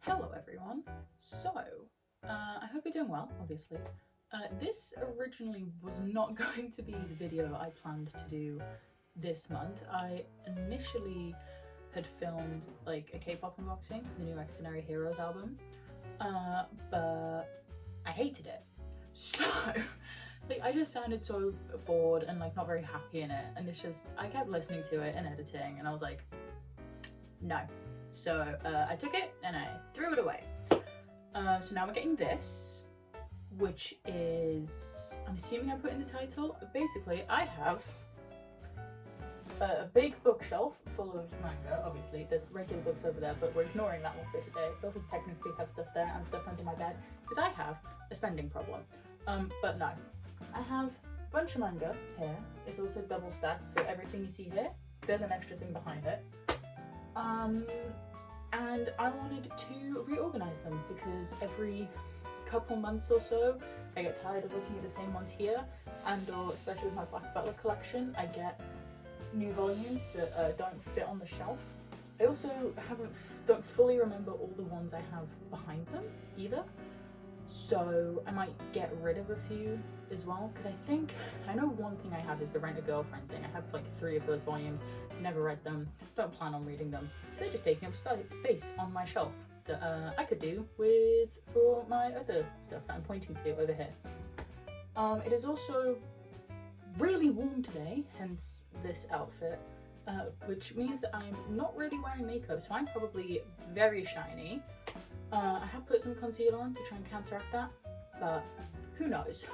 Hello everyone. I hope you're doing well, obviously. This originally was not going to be the video I planned to do this month. I initially had filmed like a K-pop unboxing for the new Extraordinary Heroes album, but I hated it. So, I just sounded so bored and not very happy in it, and I kept listening to it and editing, and I was like, no. So I took it and I threw it away. So now we're getting this, which is, I'm assuming I put in the title. Basically, I have a big bookshelf full of manga. Obviously, there's regular books over there, but we're ignoring that one for today. I also technically have stuff there and stuff under my bed because I have a spending problem. But no, I have a bunch of manga here. It's also double stacked, so everything you see here, there's an extra thing behind it. And I wanted to reorganize them because every couple months or so I get tired of looking at the same ones here, or especially with my Black Butler collection, I get new volumes that don't fit on the shelf. I also don't fully remember all the ones I have behind them either, so I might get rid of a few as well, because I know one thing I have is the Rent a Girlfriend thing. I have 3 of those volumes, never read them, don't plan on reading them, so they're just taking up space on my shelf that I could do with for my other stuff that I'm pointing to over here. It is also really warm today, hence this outfit, which means that I'm not really wearing makeup, so I'm probably very shiny. I have put some concealer on to try and counteract that, but who knows.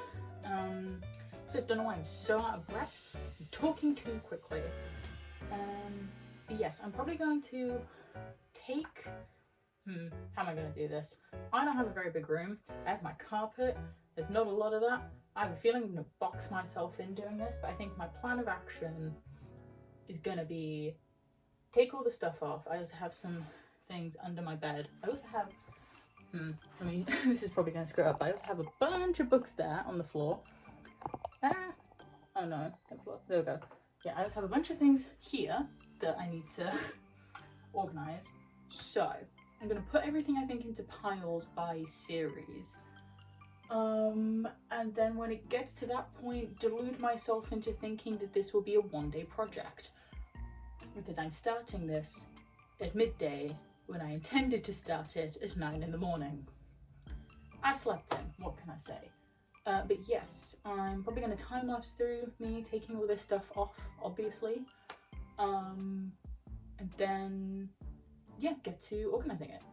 So I don't know why I'm so out of breath. I'm talking too quickly. But yes, I'm probably going to take... how am I going to do this? I don't have a very big room. I have my carpet. There's not a lot of that. I have a feeling I'm going to box myself in doing this, but I think my plan of action is going to be take all the stuff off. I also have some things under my bed. I also have... this is probably going to screw up. I also have a bunch of books there on the floor. Oh no, there we go. Yeah, I also have a bunch of things here that I need to organize. So I'm going to put everything I think into piles by series. And then when it gets to that point, delude myself into thinking that this will be a one-day project. Because I'm starting this at midday when I intended to start it at 9 in the morning. I slept in, what can I say? But yes, I'm probably going to time-lapse through me taking all this stuff off, obviously. And then, yeah, get to organising it.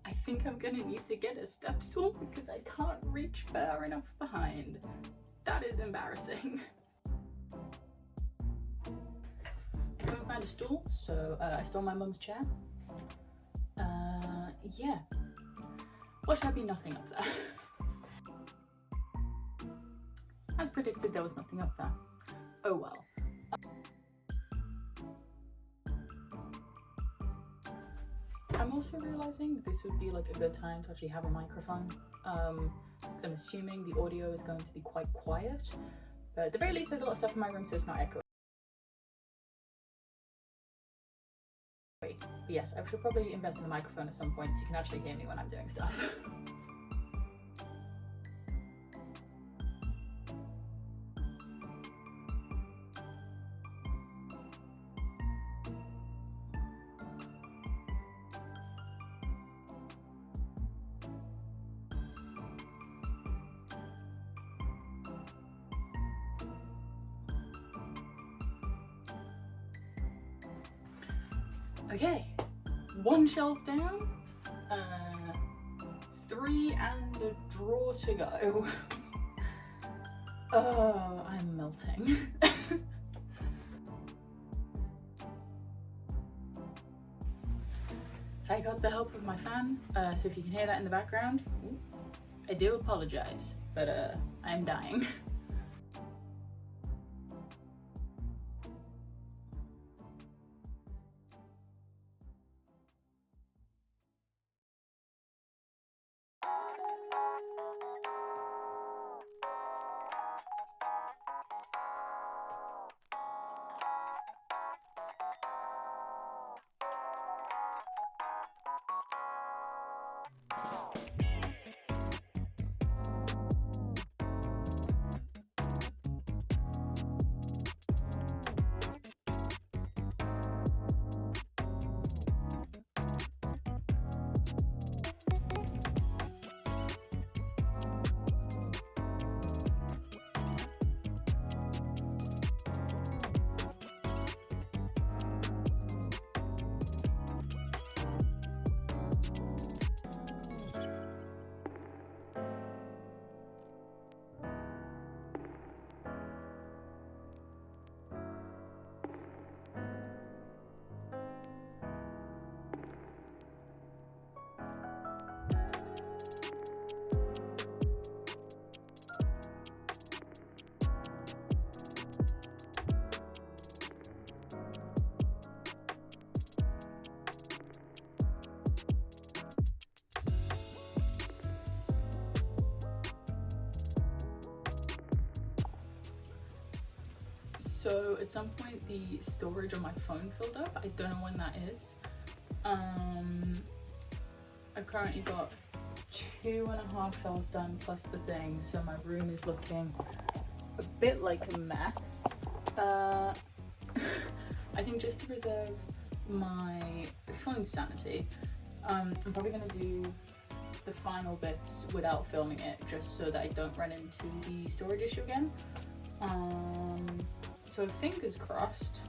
I think I'm going to need to get a step stool because I can't reach far enough behind. That is embarrassing. I couldn't find a stool, so I stole my mum's chair. Yeah. What should I be nothing up there? As predicted, there was nothing up there. Oh well. I'm also realising this would be a good time to actually have a microphone, because I'm assuming the audio is going to be quite quiet. But at the very least, there's a lot of stuff in my room, so it's not echoing. But yes, I should probably invest in a microphone at some point so you can actually hear me when I'm doing stuff. Okay, 1 shelf down, 3 and a drawer to go. Oh, I'm melting. I got the help of my fan, so if you can hear that in the background, I do apologise, but I'm dying. So at some point the storage on my phone filled up. I don't know when that is. I've currently got 2.5 shelves done plus the thing, so my room is looking a bit like a mess. I think just to preserve my phone sanity, I'm probably going to do the final bits without filming it, just so that I don't run into the storage issue again. So fingers crossed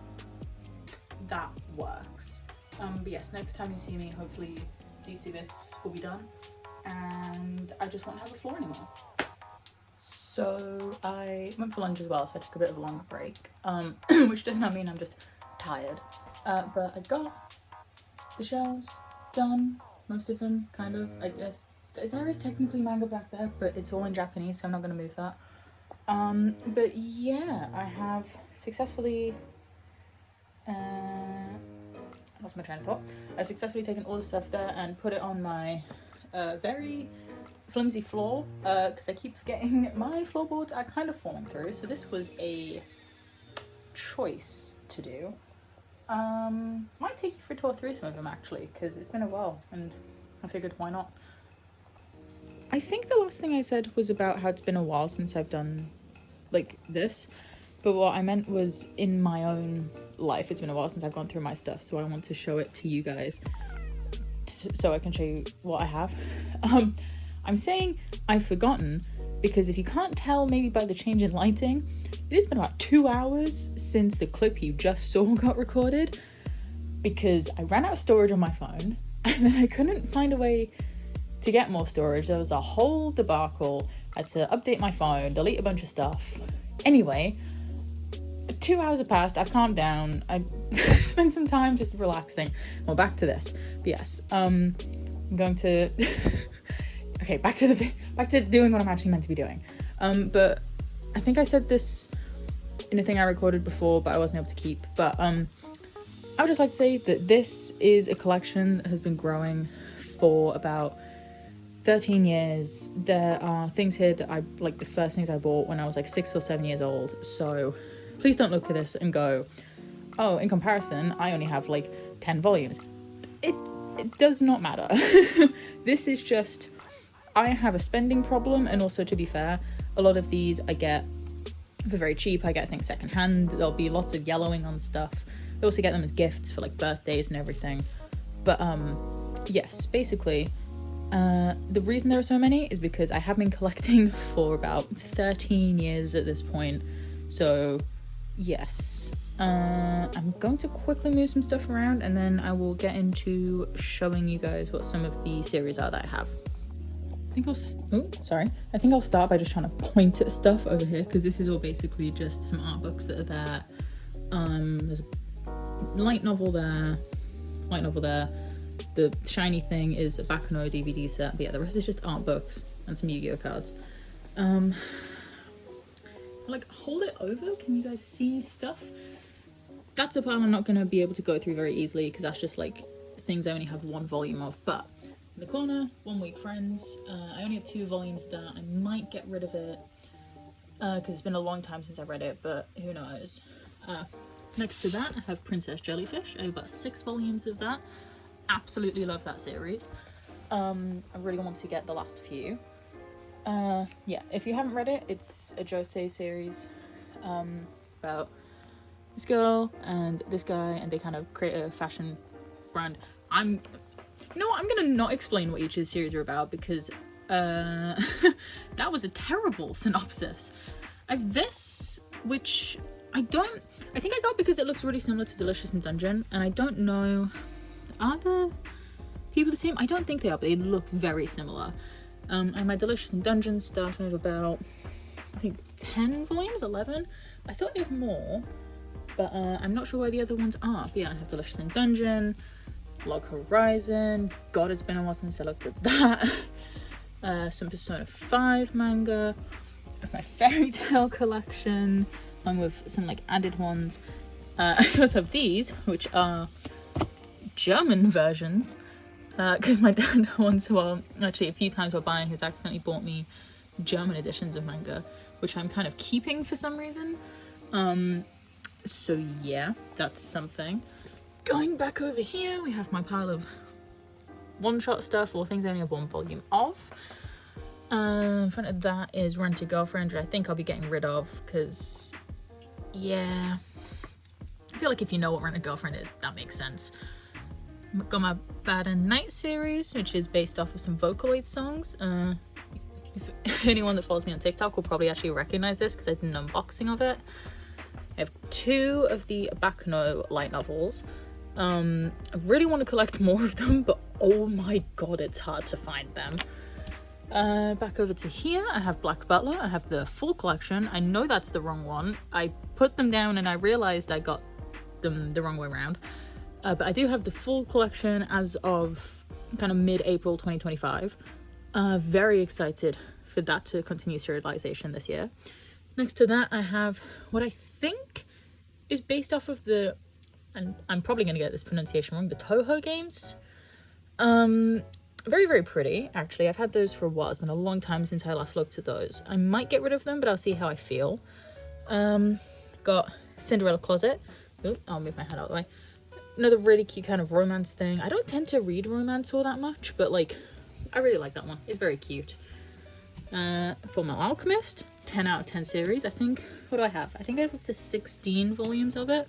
that works. But yes, next time you see me, hopefully these 2 bits will be done and I just won't have a floor anymore. So I went for lunch as well, so I took a bit of a longer break, which does not mean I'm just tired, but I got the shelves done, most of them, kind of. I guess there is technically manga back there, but it's all in Japanese, so I'm not going to move that. But yeah, I have successfully I lost my train of thought. I've successfully taken all the stuff there and put it on my very flimsy floor, because I keep forgetting my floorboards are kind of falling through, so this was a choice to do. Might take you for a tour through some of them actually, because it's been a while and I figured why not. I think the last thing I said was about how it's been a while since I've done like this, but what I meant was in my own life it's been a while since I've gone through my stuff, so I want to show it to you guys so I can show you what I have. I'm saying I've forgotten because if you can't tell maybe by the change in lighting, it has been about 2 hours since the clip you just saw got recorded, because I ran out of storage on my phone and then I couldn't find a way to get more storage. There was a whole debacle. I had to update my phone, delete a bunch of stuff. Anyway, 2 hours have passed, I've calmed down, I spent some time just relaxing. Well, back to this. But yes, I'm going to okay, back to doing what I'm actually meant to be doing. But I think I said this in a thing I recorded before, but I wasn't able to keep. But I would just like to say that this is a collection that has been growing for about 13 years. There are things here that I like, the first things I bought when I was like 6 or 7 years old. So please don't look at this and go, oh, in comparison, I only have like 10 volumes. It does not matter. This is just, I have a spending problem, and also, to be fair, a lot of these I get for very cheap. I get things secondhand. There'll be lots of yellowing on stuff. I also get them as gifts for like birthdays and everything. But yes, basically, the reason there are so many is because I have been collecting for about 13 years at this point. So yes, I'm going to quickly move some stuff around and then I will get into showing you guys what some of the series are that I have. I think I'll start by just trying to point at stuff over here, because this is all basically just some art books that are there. There's a light novel there, the shiny thing is a Baccano DVD set, but yeah, the rest is just art books and some Yu-Gi-Oh cards. Like, hold it over, can you guys see stuff? That's a pile I'm not going to be able to go through very easily, because that's just like things I only have 1 volume of. But in the corner, 1 Week Friends, I only have 2 volumes of that. I might get rid of it because it's been a long time since I read it, but who knows. Next to that I have Princess Jellyfish. I have about 6 volumes of that. Absolutely love that series. I really want to get the last few. Yeah, if you haven't read it, it's a josei series about this girl and this guy, and they kind of create a fashion brand. You know what, I'm gonna not explain what each of the series are about, because that was a terrible synopsis. I have this, which I think I got because it looks really similar to Delicious in Dungeon, and I don't know, are the people the same? I don't think they are, but they look very similar. And my Delicious in Dungeon stuff, I have about, I think 10 volumes, 11? I thought I have more, but I'm not sure where the other ones are. But yeah, I have Delicious in Dungeon, Log Horizon, god, it's been a while since I looked at that. Some Persona 5 manga, my fairy tale collection, along with some like added ones. I also have these, which are German versions, because my dad once, well, actually a few times while buying, has accidentally bought me German editions of manga, which I'm kind of keeping for some reason. So yeah, that's something. Going back over here, we have my pile of one-shot stuff, or things I only have one volume of. In front of that is Rent a Girlfriend, which I think I'll be getting rid of, because, yeah, I feel like if you know what Rent a Girlfriend is, that makes sense. I've got my Bad and Night series, which is based off of some Vocaloid songs. If anyone that follows me on TikTok will probably actually recognize this, because I did an unboxing of it. I have 2 of the Bakano light novels. I really want to collect more of them, but oh my god, it's hard to find them. Back over to here, I have Black Butler. I have the full collection. I know that's the wrong one. I put them down and I realized I got them the wrong way around. But I do have the full collection as of kind of mid-April 2025. Very excited for that to continue serialization this year. Next to that, I have what I think is based off of the, and I'm probably going to get this pronunciation wrong, the Toho games. Very, very pretty, actually. I've had those for a while. It's been a long time since I last looked at those. I might get rid of them, but I'll see how I feel. Got Cinderella Closet. Oop, I'll move my head out of the way. Another really cute kind of romance thing. I don't tend to read romance all that much, but like, I really like that one. It's very cute. Fullmetal Alchemist, 10 out of 10 series, I think. What do I have? I think I have up to 16 volumes of it.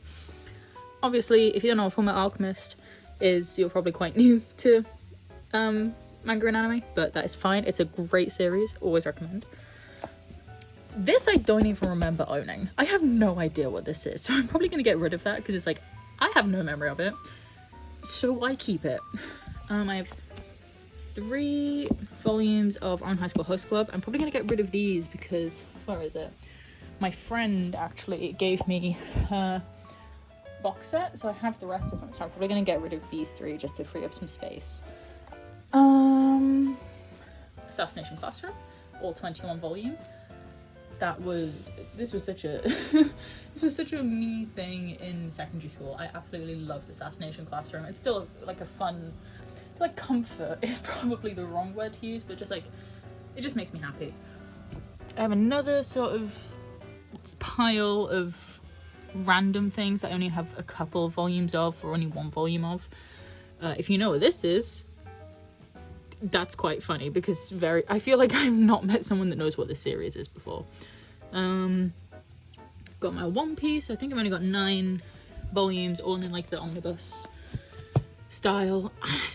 Obviously, if you don't know what Fullmetal Alchemist is, you're probably quite new to manga and anime, but that is fine. It's a great series, always recommend. This I don't even remember owning. I have no idea what this is, so I'm probably going to get rid of that, because it's like, I have no memory of it, so why keep it? I have 3 volumes of On High School Host Club. I'm probably going to get rid of these because, where is it? My friend actually gave me her box set, so I have the rest of them, so I'm probably going to get rid of these 3 just to free up some space. Assassination Classroom, all 21 volumes. This was such a this was such a me thing in secondary school. I absolutely loved Assassination Classroom. It's still like a fun, like, comfort is probably the wrong word to use, but just like, it just makes me happy. I have another sort of pile of random things that I only have a couple of volumes of, or only 1 volume of. If you know what this is, that's quite funny, because I feel like I've not met someone that knows what this series is before. Got my One Piece. I think I've only got 9 volumes, all in like the omnibus style.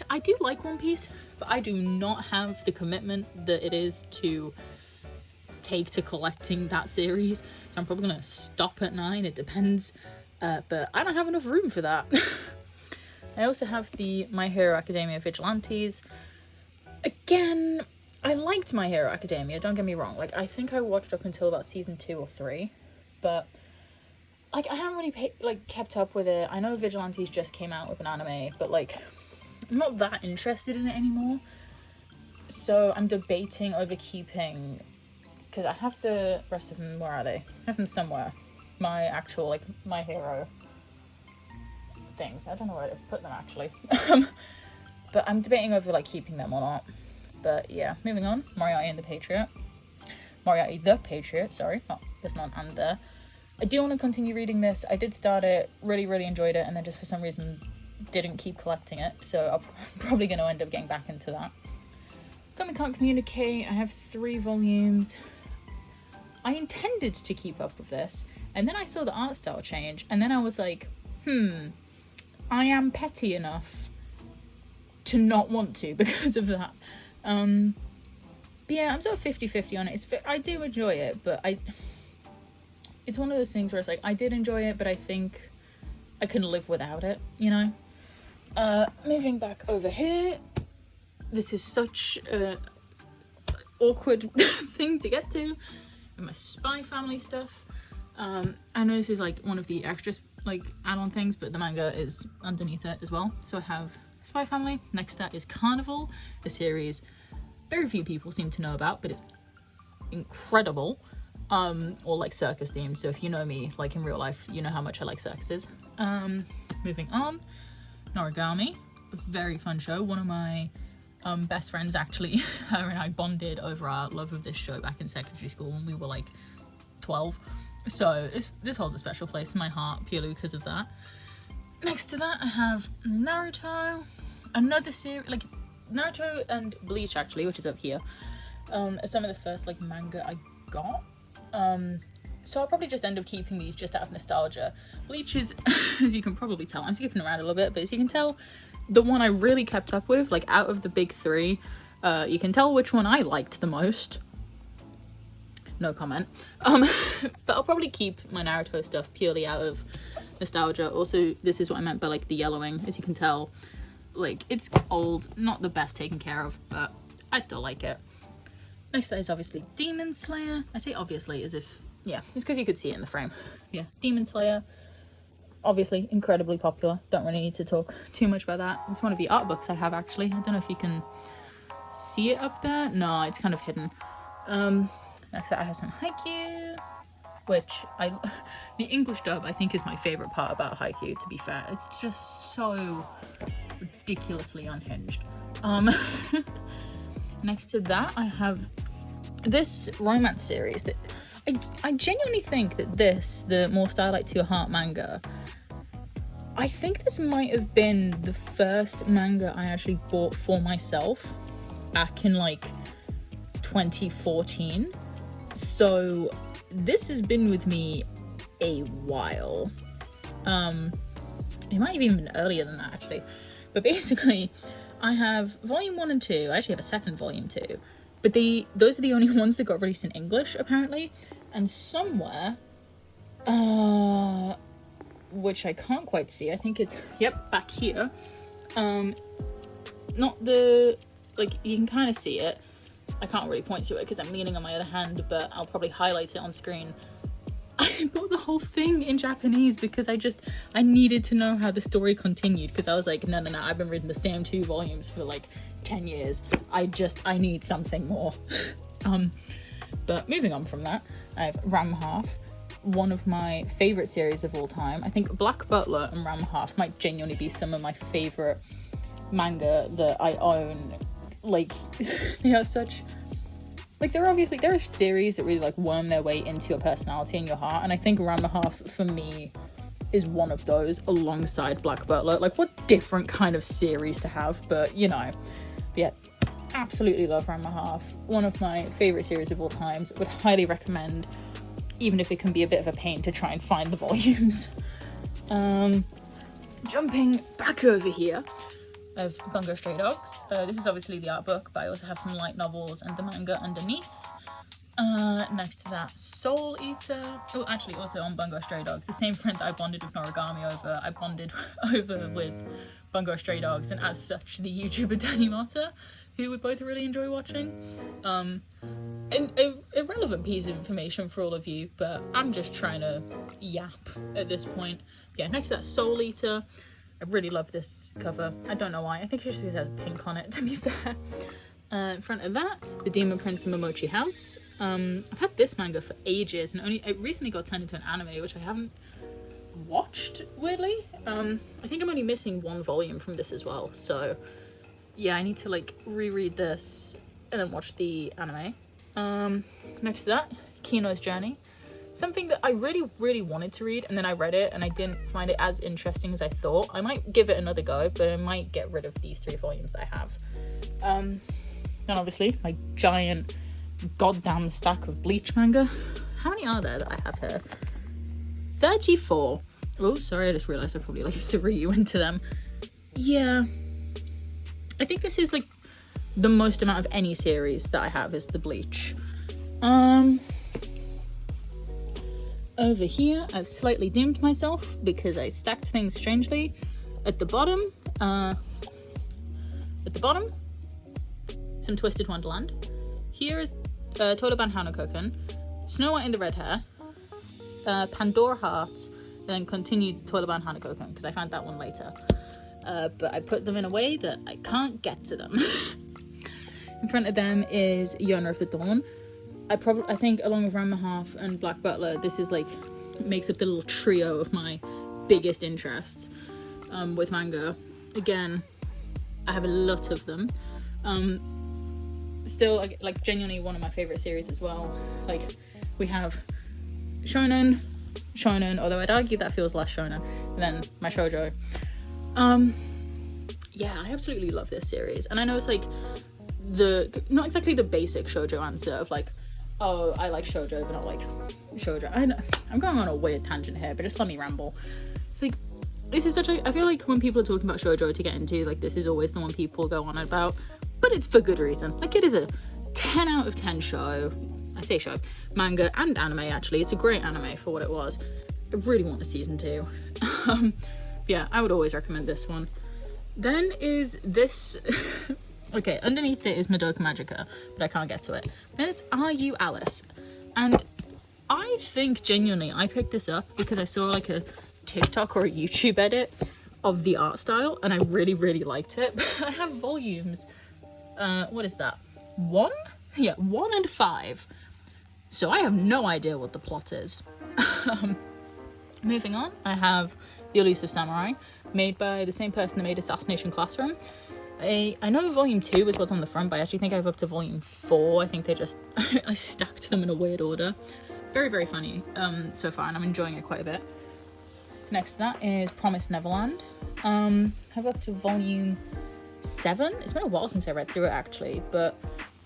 I do like One Piece, but I do not have the commitment that it is to take to collecting that series, so I'm probably gonna stop at 9. It depends, but I don't have enough room for that. I also have the My Hero Academia Vigilantes. Again, I liked My Hero Academia, don't get me wrong. Like, I think I watched up until about season 2 or 3, but like, I haven't really kept up with it. I know Vigilantes just came out with an anime, but like, I'm not that interested in it anymore. So I'm debating over keeping, because I have the rest of them. Where are they? I have them somewhere. My actual, like, My Hero things. I don't know where I've put them actually. But I'm debating over like keeping them or not. But yeah, moving on. Moriarty the Patriot, sorry, not this one and there. I do want to continue reading this. I did start it, really, really enjoyed it, and then just for some reason didn't keep collecting it. So I'm probably going to end up getting back into that. Comic Can't Communicate, I have 3 volumes. I intended to keep up with this, and then I saw the art style change, and then I was like, I am petty enough to not want to because of that. But yeah, I'm sort of 50-50 on it. I do enjoy it, but it's one of those things where it's like, I did enjoy it, but I think I can live without it, you know? Moving back over here, this is such a awkward thing to get to, and my Spy Family stuff. I know this is like one of the extras, like add-on things, but the manga is underneath it as well. So I have Spy Family. Next to that is Carnival, a series very few people seem to know about, but it's incredible. Or like circus themed, so if you know me like in real life, you know how much I like circuses. Moving on, Noragami, a very fun show. One of my best friends, actually, her and I bonded over our love of this show back in secondary school when we were like 12. So this holds a special place in my heart purely because of that. Next to that, I have Naruto, another series, like Naruto and Bleach actually, which is up here. Are some of the first like manga I got. So I'll probably just end up keeping these just out of nostalgia. Bleach is, as you can probably tell, I'm skipping around a little bit, but as you can tell, the one I really kept up with, like out of the big three. You can tell which one I liked the most. No comment. But I'll probably keep my Naruto stuff purely out of nostalgia. Also, this is what I meant by like the yellowing. As you can tell, like it's old, not the best taken care of, but I still like it. Next to that is obviously Demon Slayer. I say obviously as if, yeah, it's because you could see it in the frame. Yeah, Demon Slayer, obviously incredibly popular. Don't really need to talk too much about that. It's one of the art books I have actually. I don't know if you can see it up there. No, it's kind of hidden. Next to that I have some Haikyuu, which the English dub I think is my favorite part about Haikyuu, to be fair. It's just so ridiculously unhinged. Next to that I have this romance series that I genuinely think that this, the More Starlight to Your Heart manga, I think this might have been the first manga I actually bought for myself back in like 2014. So this has been with me a while. It might have even been earlier than that actually. But basically I have volume 1 and 2. I actually have a second volume too. But those are the only ones that got released in English, apparently. And somewhere, which I can't quite see, I think it's, yep, back here. Not the, like, you can kind of see it. I can't really point to it because I'm leaning on my other hand, but I'll probably highlight it on screen. I bought the whole thing in Japanese because I needed to know how the story continued, because I was like, no, I've been reading the same 2 volumes for like 10 years. I need something more. But moving on from that, I have Ram Half, one of my favorite series of all time. I think Black Butler and Ram Half might genuinely be some of my favorite manga that I own. Like, they are such, like, there are series that really like worm their way into your personality and your heart, and I think Ram Half for me is one of those alongside Black Butler. Like, what different kind of series to have, but you know. Yeah, absolutely love Ram Half. One of my favorite series of all times. Would highly recommend, even if it can be a bit of a pain to try and find the volumes. Jumping back over here, I have Bungo Stray Dogs. This is obviously the art book, but I also have some light novels and the manga underneath. Next to that, Soul Eater. Oh, actually also on Bungo Stray Dogs, the same friend that I bonded with Noragami over, I bonded over with Bungo Stray Dogs, and as such the YouTuber Danny Mata, who we both really enjoy watching. An irrelevant piece of information for all of you, but I'm just trying to yap at this point. Yeah, next to that, Soul Eater. I really love this cover. I don't know why. I think it's just because it has pink on it, to be fair. In front of that, The Demon Prince and Momochi House. I've had this manga for ages, and it recently got turned into an anime, which I haven't watched, weirdly. I think I'm only missing 1 volume from this as well, so yeah, I need to like reread this and then watch the anime. Next to that, Kino's Journey. Something that I really wanted to read, and then I read it and I didn't find it as interesting as I thought. I might give it another go, but I might get rid of these 3 volumes that I have. And obviously my giant goddamn stack of Bleach manga. How many are there that I have here? 34. Oh, sorry, I just realized I probably like threw you into them. Yeah, I think this is like the most amount of any series that I have is the Bleach. Over here I've slightly dimmed myself because I stacked things strangely. At the bottom, some Twisted Wonderland. Here is Todoban Hanako-kun, Snow White and the Red Hair, Pandora Heart, then continued Todoban Hanako-kun because I found that one later. But I put them in a way that I can't get to them. In front of them is Yeoner of the Dawn. I think along with Ram Half and Black Butler, this is like makes up the little trio of my biggest interests with manga. Again, I have a lot of them. Still like genuinely one of my favorite series as well. Like we have shonen, although I'd argue that feels less shonen than my shoujo. Yeah, I absolutely love this series, and I know it's like not exactly the basic shoujo answer of like, oh, I like shoujo but not like shoujo. I'm going on a weird tangent here, but just let me ramble. It's like, this is I feel like when people are talking about shoujo to get into, like, this is always the one people go on about, but it's for good reason. Like, it is a 10 out of 10 show. I say show, manga and anime actually. It's a great anime for what it was. I really want a season 2. Yeah, I would always recommend this one. Then is this okay, underneath it is Madoka Magica, but I can't get to it. Then it's Are You Alice? And I think genuinely I picked this up because I saw like a TikTok or a YouTube edit of the art style, and I really, really liked it. But I have volumes, what is that? 1? Yeah, 1 and 5. So I have no idea what the plot is. Moving on, I have The Elusive Samurai, made by the same person that made Assassination Classroom. I know volume 2 is what's on the front, but I actually think I have up to volume 4. I think they just, I stacked them in a weird order. Very, very funny so far, and I'm enjoying it quite a bit. Next to that is Promised Neverland. I have up to volume 7. It's been a while since I read through it actually, but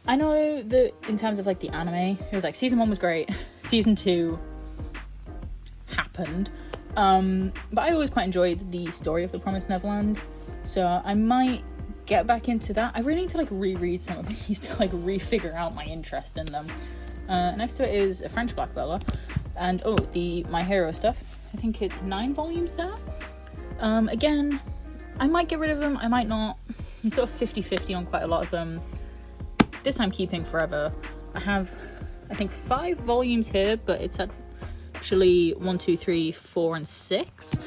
I know that in terms of like the anime, it was like season 1 was great, season 2 happened. But I always quite enjoyed the story of the Promised Neverland, so I might get back into that. I really need to like reread some of these to like refigure out my interest in them. Next to it is a French black Bella, and the My Hero stuff. I think it's 9 volumes there. Again, I might get rid of them, I might not. I'm sort of 50-50 on quite a lot of them. This I'm keeping forever. I have, I think, 5 volumes here, but it's actually 1, 2, 3, 4, and 6.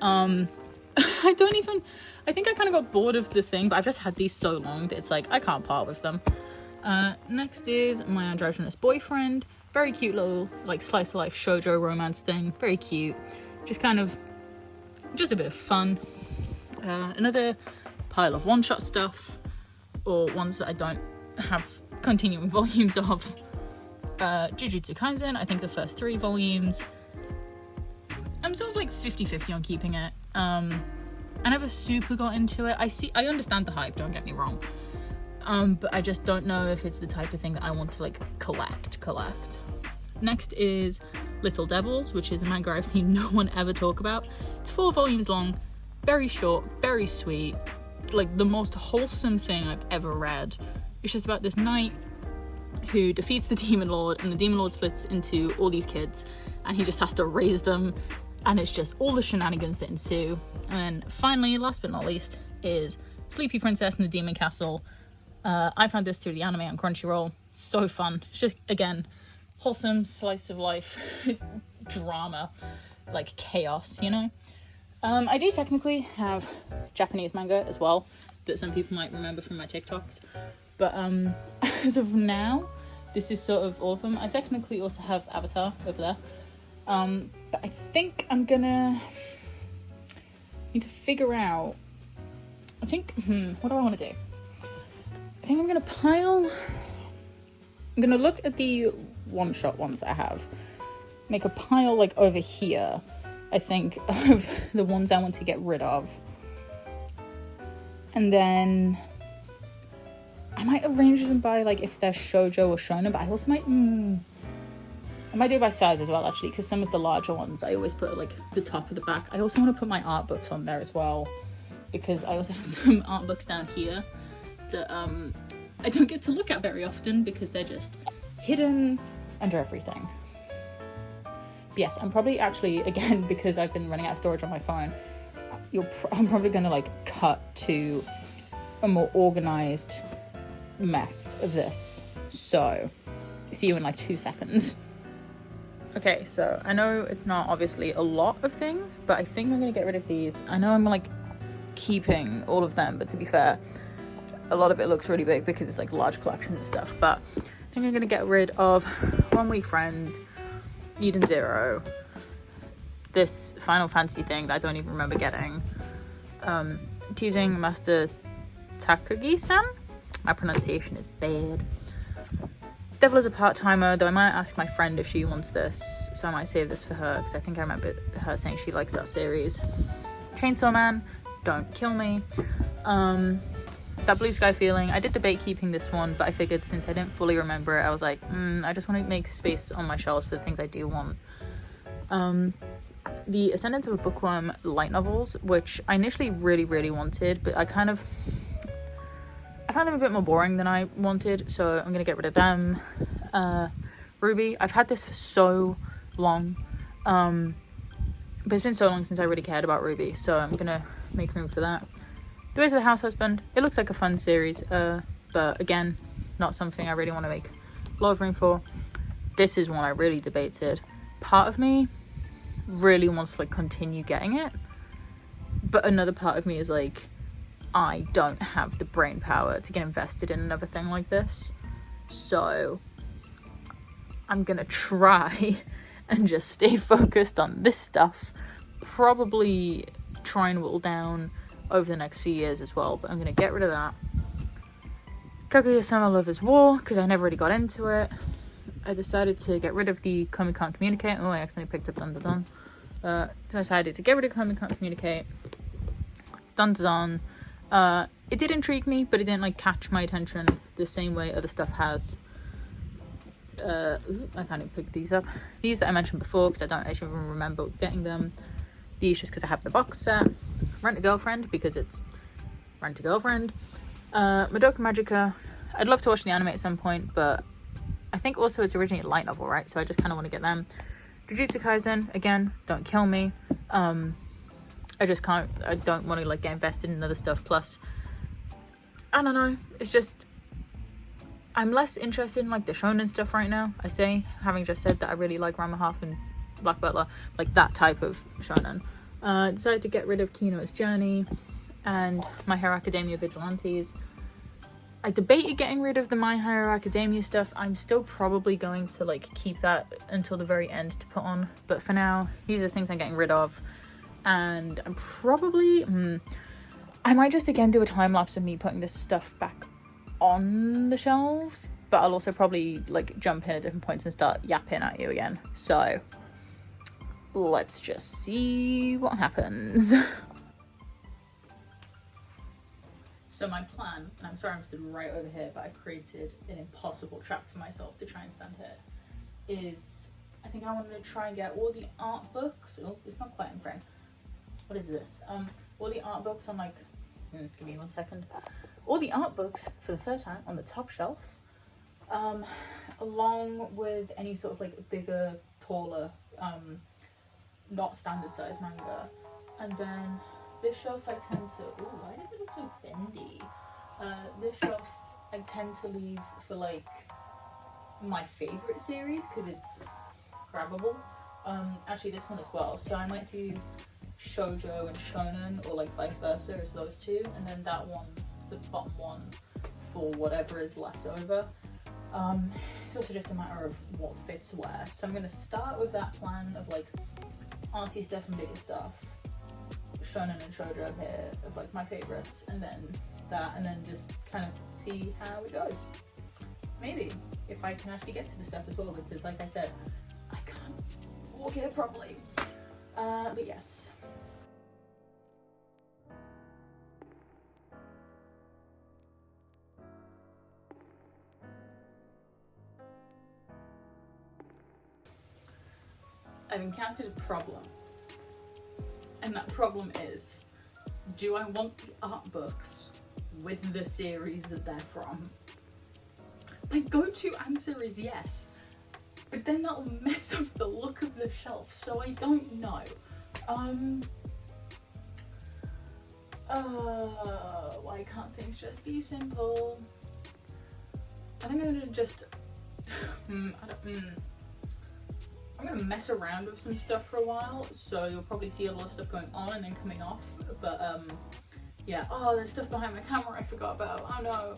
I think I kind of got bored of the thing, but I've just had these so long that it's like, I can't part with them. Next is My Androgynous Boyfriend. Very cute little, like, slice of life shoujo romance thing. Very cute. Just a bit of fun. Another pile of one-shot stuff, or ones that I don't have continuing volumes of. Jujutsu Kaisen, I think the first 3 volumes. I'm sort of like 50-50 on keeping it. I never super got into it. I understand the hype, don't get me wrong. But I just don't know if it's the type of thing that I want to like collect. Next is Little Devils, which is a manga I've seen no one ever talk about. It's 4 volumes long, very short, very sweet, like the most wholesome thing I've ever read. It's just about this knight who defeats the Demon Lord, and the Demon Lord splits into all these kids, and he just has to raise them, and it's just all the shenanigans that ensue. And then finally, last but not least, is Sleepy Princess and the Demon Castle. I found this through the anime on Crunchyroll. So fun. It's just, again, wholesome slice of life drama, like chaos, you know? I do technically have Japanese manga as well, that some people might remember from my TikToks. But as of now, this is sort of all of them. I technically also have Avatar over there. But I think I'm gonna need to figure out, what do I want to do? I think I'm gonna look at the one-shot ones that I have, make a pile like over here, I think, of the ones I want to get rid of. And then I might arrange them by like if they're shoujo or shonen, but I also might I might do it by size as well actually, because some of the larger ones I always put at like the top of the back. I also want to put my art books on there as well, because I also have some art books down here that I don't get to look at very often because they're just hidden under everything. But yes, I'm probably actually, again, because I've been running out of storage on my phone, I'm probably gonna like cut to a more organized mess of this. So see you in like 2 seconds. Okay, so I know it's not obviously a lot of things, but I think I'm gonna get rid of these. I know I'm like keeping all of them, but to be fair, a lot of it looks really big because it's like large collections of stuff. But I think I'm gonna get rid of 1 Week Friends, Eden Zero, this Final Fantasy thing that I don't even remember getting, choosing Master Takagi-san. My pronunciation is bad. Devil is a part-timer, though I might ask my friend if she wants this, so I might save this for her, because I think I remember her saying she likes that series. Chainsaw Man, don't kill me. That Blue Sky Feeling, I did debate keeping this one, but I figured since I didn't fully remember it, I was like, I just want to make space on my shelves for the things I do want. The Ascendance of a Bookworm light novels, which I initially really wanted, but I found them a bit more boring than I wanted, so I'm gonna get rid of them. Ruby, I've had this for so long, but it's been so long since I really cared about Ruby, so I'm gonna make room for that. The Ways of the House Husband, it looks like a fun series, but again, not something I really want to make a lot of room for. This is one I really debated. Part of me really wants to like continue getting it, but another part of me is like, I don't have the brain power to get invested in another thing like this, so I'm gonna try and just stay focused on this stuff, probably try and whittle down over the next few years as well, but I'm gonna get rid of that. Kaguya-sama Lover's War, because I never really got into it. I decided to get rid of the Komi Can't Communicate. Oh, I accidentally picked up Dun Dun Dun. So I decided to get rid of Komi Can't Communicate. Dun Dun Dun. It did intrigue me, but it didn't like catch my attention the same way other stuff has. I can't even pick these up. These that I mentioned before, because I don't actually remember getting them. These just because I have the box set. Rent a Girlfriend, because it's Rent a Girlfriend. Madoka Magica, I'd love to watch the anime at some point, but I think also it's originally a light novel, right? So I just kind of want to get them. Jujutsu Kaisen, again, don't kill me. I just can't, I don't want to like get invested in other stuff. Plus, I don't know, it's just, I'm less interested in like the shonen stuff right now. I say, having just said that I really like Ranma Half and Black Butler, like that type of shonen. Decided to get rid of Kino's Journey and My Hero Academia Vigilantes. I debated getting rid of the My Hero Academia stuff. I'm still probably going to like keep that until the very end to put on, but for now these are things I'm getting rid of. And I'm probably I might just again do a time lapse of me putting this stuff back on the shelves, but I'll also probably like jump in at different points and start yapping at you again, so let's just see what happens. So my plan, and I'm sorry I'm stood right over here, but I've created an impossible trap for myself to try and stand here, is I think I wanted to try and get all the art books. Oh, it's not quite in frame. What is this? All the art books on like, give me 1 second. All the art books for the third time on the top shelf, along with any sort of like bigger, taller, not standard size manga. And then this shelf I tend to, ooh, why does it look so bendy? This shelf I tend to leave for like my favorite series because it's grabbable. Actually this one as well. So I might do shoujo and shonen, or like vice versa as those two, and then that one, the bottom one, for whatever is left over. It's also just a matter of what fits where. So I'm gonna start with that plan of like arty stuff and bigger stuff, shonen and shoujo here of like my favorites, and then that, and then just kind of see how it goes. Maybe if I can actually get to the stuff as well, because like I said, I can't walk here properly. But yes. I've encountered a problem, and that problem is, do I want the art books with the series that they're from? My go-to answer is yes, but then that'll mess up the look of the shelf, so I don't know. Why can't things just be simple? I think I'm gonna just, I'm gonna mess around with some stuff for a while, so you'll probably see a lot of stuff going on and then coming off, but yeah. Oh, there's stuff behind my camera I forgot about. Oh no,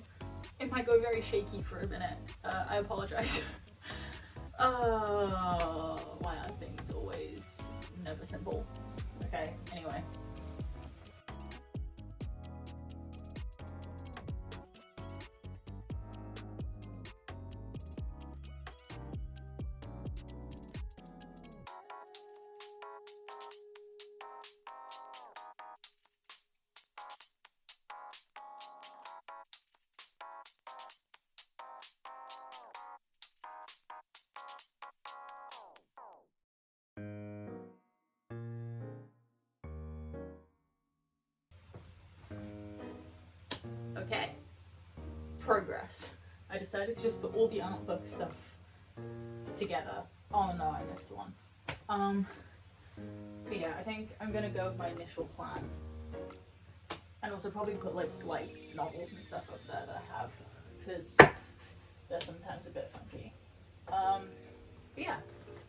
it might go very shaky for a minute. I apologize. Why are things always never simple? Okay, anyway. Okay, progress. I decided to just put all the art book stuff together. Oh no, I missed one. But yeah, I think I'm gonna go with my initial plan. And also probably put like novels and stuff up there that I have, because they're sometimes a bit funky. But yeah,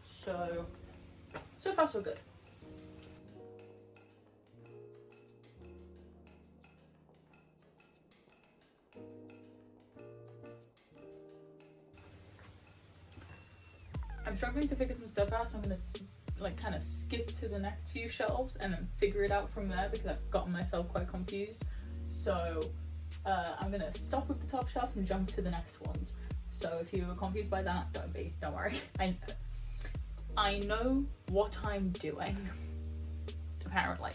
so far so good. I'm struggling to figure some stuff out, so I'm gonna like kind of skip to the next few shelves and then figure it out from there, because I've gotten myself quite confused. So I'm gonna stop with the top shelf and jump to the next ones. So if you were confused by that, don't worry. I know what I'm doing, apparently.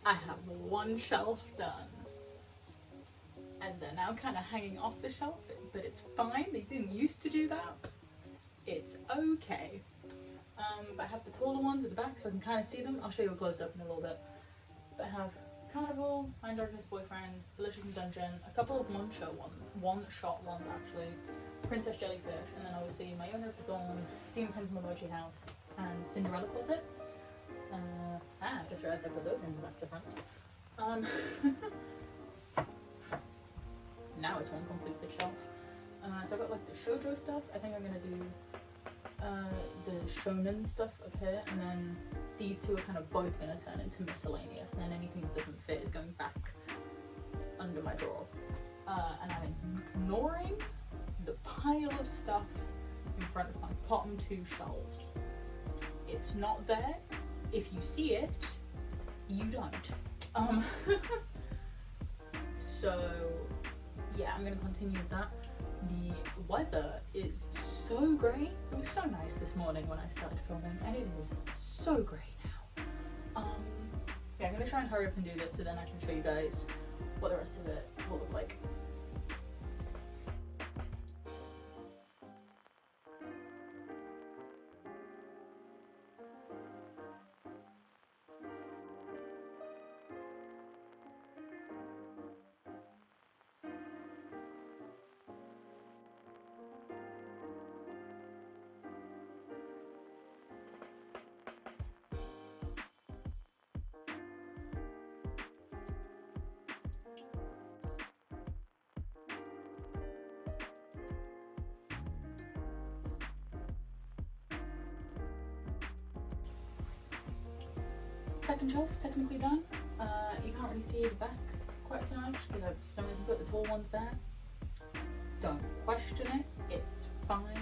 I have one shelf done, and they're now kind of hanging off the shelf, but it's fine. They didn't used to do that. It's okay. But I have the taller ones at the back so I can kind of see them. I'll show you a close up in a little bit. But I have Carnival, My Androgynous Boyfriend, Delicious in Dungeon, a couple of one-shot ones actually, Princess Jellyfish, and then obviously My Owner of the Dawn, Demon Prince Momochi House, and Cinderella Closet. I just realized I put those in the back to front. Now it's one completed shelf. So I've got like the shoujo stuff. I think I'm gonna do the shonen stuff up here, and then these two are kind of both gonna turn into miscellaneous, and then anything that doesn't fit is going back under my drawer. And I'm ignoring the pile of stuff in front of my bottom two shelves. It's not there. If you see it, you don't. So yeah, I'm gonna continue with that. The weather is so great. It was so nice this morning when I started filming, and it is so great now. Yeah, I'm gonna try and hurry up and do this so then I can show you guys what the rest of it will look like. Second shelf technically done. You can't really see the back quite so much because I for some reason put the tall ones there. Don't question it, it's fine.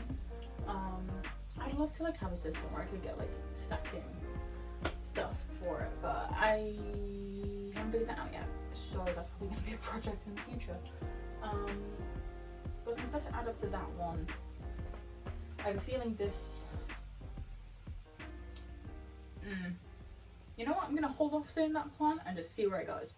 I'd love to like have a system where I could get like stacking stuff for it, but I haven't figured that out yet, so that's probably gonna be a project in the future. But some stuff to add up to that one. I have a feeling this you know what, I'm gonna hold off saying that plan and just see where it goes.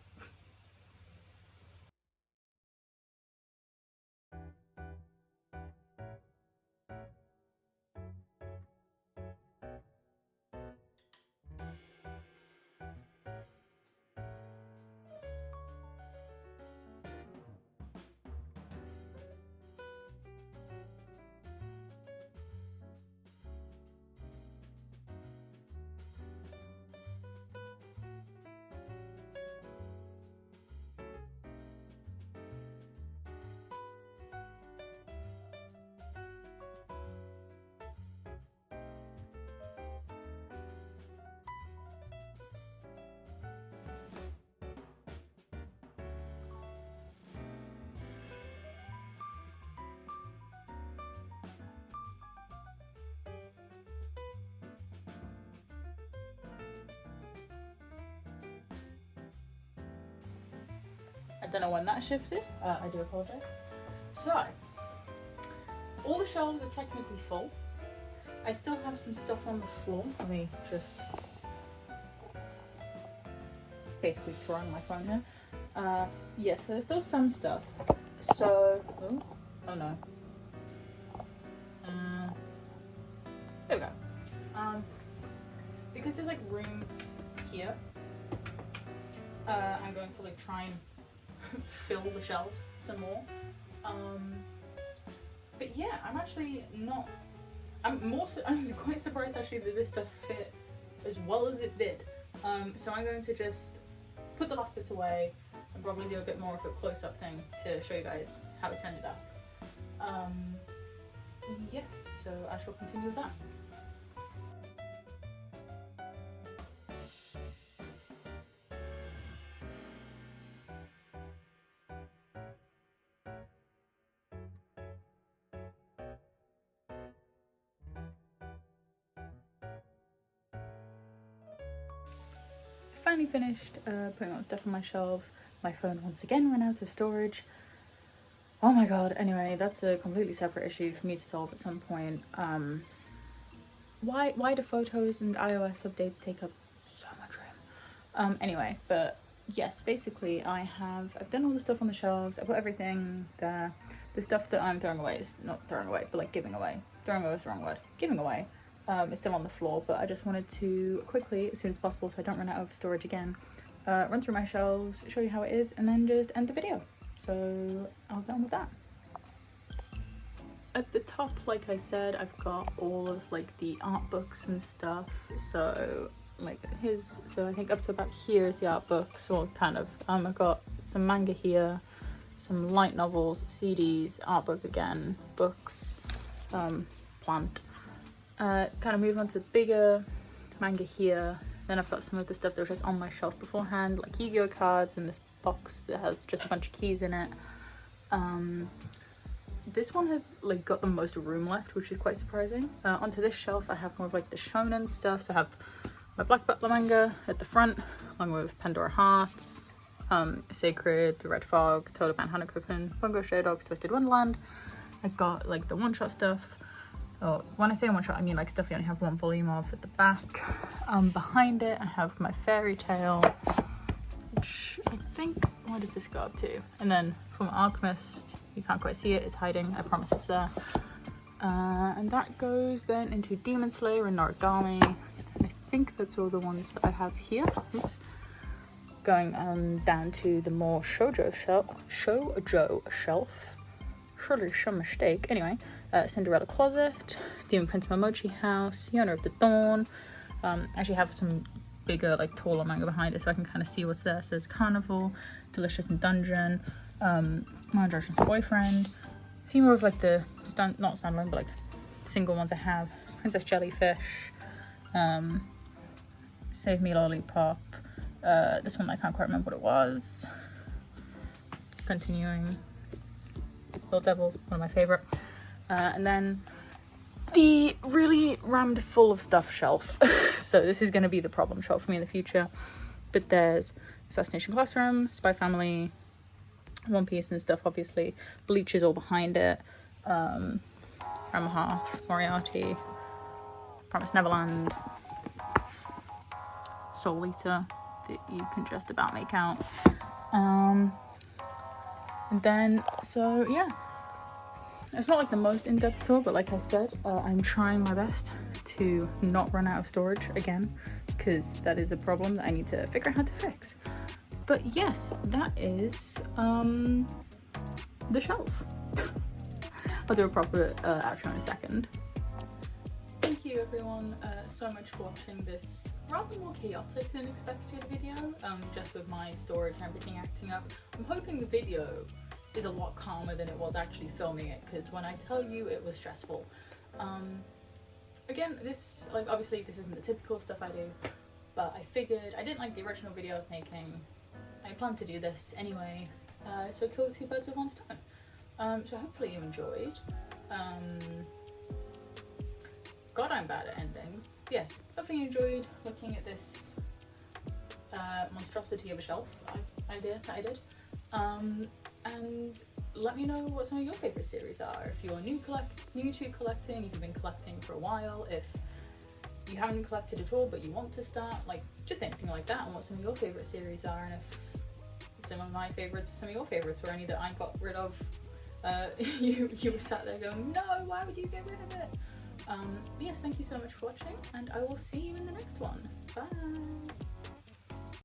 don't know when that shifted. I do apologize. So, all the shelves are technically full. I still have some stuff on the floor. Let me just basically throwing my phone here. Yes, so there's still some stuff. So, oh no. There we go. Because there's like room here, I'm going to like try and fill the shelves some more. But yeah, I'm quite surprised actually that this stuff fit as well as it did. So I'm going to just put the last bits away and probably do a bit more of a close-up thing to show you guys how it's ended up. Yes, so I shall continue with that. Finally finished putting on stuff on my shelves. My phone once again ran out of storage. Oh my god, anyway, that's a completely separate issue for me to solve at some point. Why do photos and iOS updates take up so much room? Anyway, but yes, basically I've done all the stuff on the shelves, I put everything there. The stuff that I'm throwing away is not throwing away, but like giving away. Throwing away is the wrong word. Giving away. It's still on the floor, but I just wanted to quickly, as soon as possible so I don't run out of storage again, run through my shelves, show you how it is, and then just end the video. So I'll get on with that. At the top, like I said, I've got all of like the art books and stuff. So like so I think up to about here is the art books, or kind of. I've got some manga here, some light novels, CDs, art book again, books, plant. Kind of move on to bigger manga here. Then I've got some of the stuff that was just on my shelf beforehand, like Yu-Gi-Oh cards and this box that has just a bunch of keys in it. This one has like got the most room left, which is quite surprising. Onto this shelf I have more of like the shonen stuff. So I have my Black Butler manga at the front, along with Pandora Hearts, Sacred, The Red Fog, Totoban Hanakokun, Bungo Stray Dogs, Twisted Wonderland. I got like the one-shot stuff. Oh, when I say one shot, I mean like stuff you only have one volume of at the back. Behind it, I have my fairy tale, which I think, what does this go up to? And then from Alchemist, you can't quite see it, it's hiding, I promise it's there. And that goes then into Demon Slayer and Noragami. And I think that's all the ones that I have here. Oops. Going down to the more shoujo shelf. Surely some mistake. Anyway. Cinderella Closet, Demon Prince Momochi House, Yona of the Dawn. Actually have some bigger, like taller manga behind it so I can kind of see what's there. So there's Carnival, Delicious and Dungeon, My Direction's Boyfriend. A few more of like the, not standalone, but like single ones I have. Princess Jellyfish, Save Me Lollipop. This one I can't quite remember what it was. Continuing. Little Devils, one of my favourite. And then the really rammed full of stuff shelf. So this is going to be the problem shelf for me in the future. But there's Assassination Classroom, Spy Family, One Piece and stuff obviously. Bleach is all behind it. Ramaha, Moriarty, Promised Neverland, Soul Eater that you can just about make out. And then, so yeah. It's not like the most in-depth tour, but like I said, I'm trying my best to not run out of storage again, because that is a problem that I need to figure out how to fix. But yes, that is the shelf. I'll do a proper outro in a second. Thank you everyone so much for watching this rather more chaotic than expected video, just with my storage and everything acting up. I'm hoping the video is a lot calmer than it was actually filming it, because when I tell you it was stressful. Again, this, like, obviously this isn't the typical stuff I do, but I figured I didn't like the original video I was making. I plan to do this anyway, so kill two birds with one stone. So hopefully you enjoyed. God, I'm bad at endings. Yes, hopefully you enjoyed looking at this monstrosity of a shelf idea that I did. And let me know what some of your favourite series are. If you're new to collecting, if you've been collecting for a while, if you haven't collected at all but you want to start, like just anything like that, and what some of your favourite series are, and if some of my favourites are some of your favourites, or any that I got rid of. You were sat there going, no, why would you get rid of it? Yes, thank you so much for watching, and I will see you in the next one. Bye!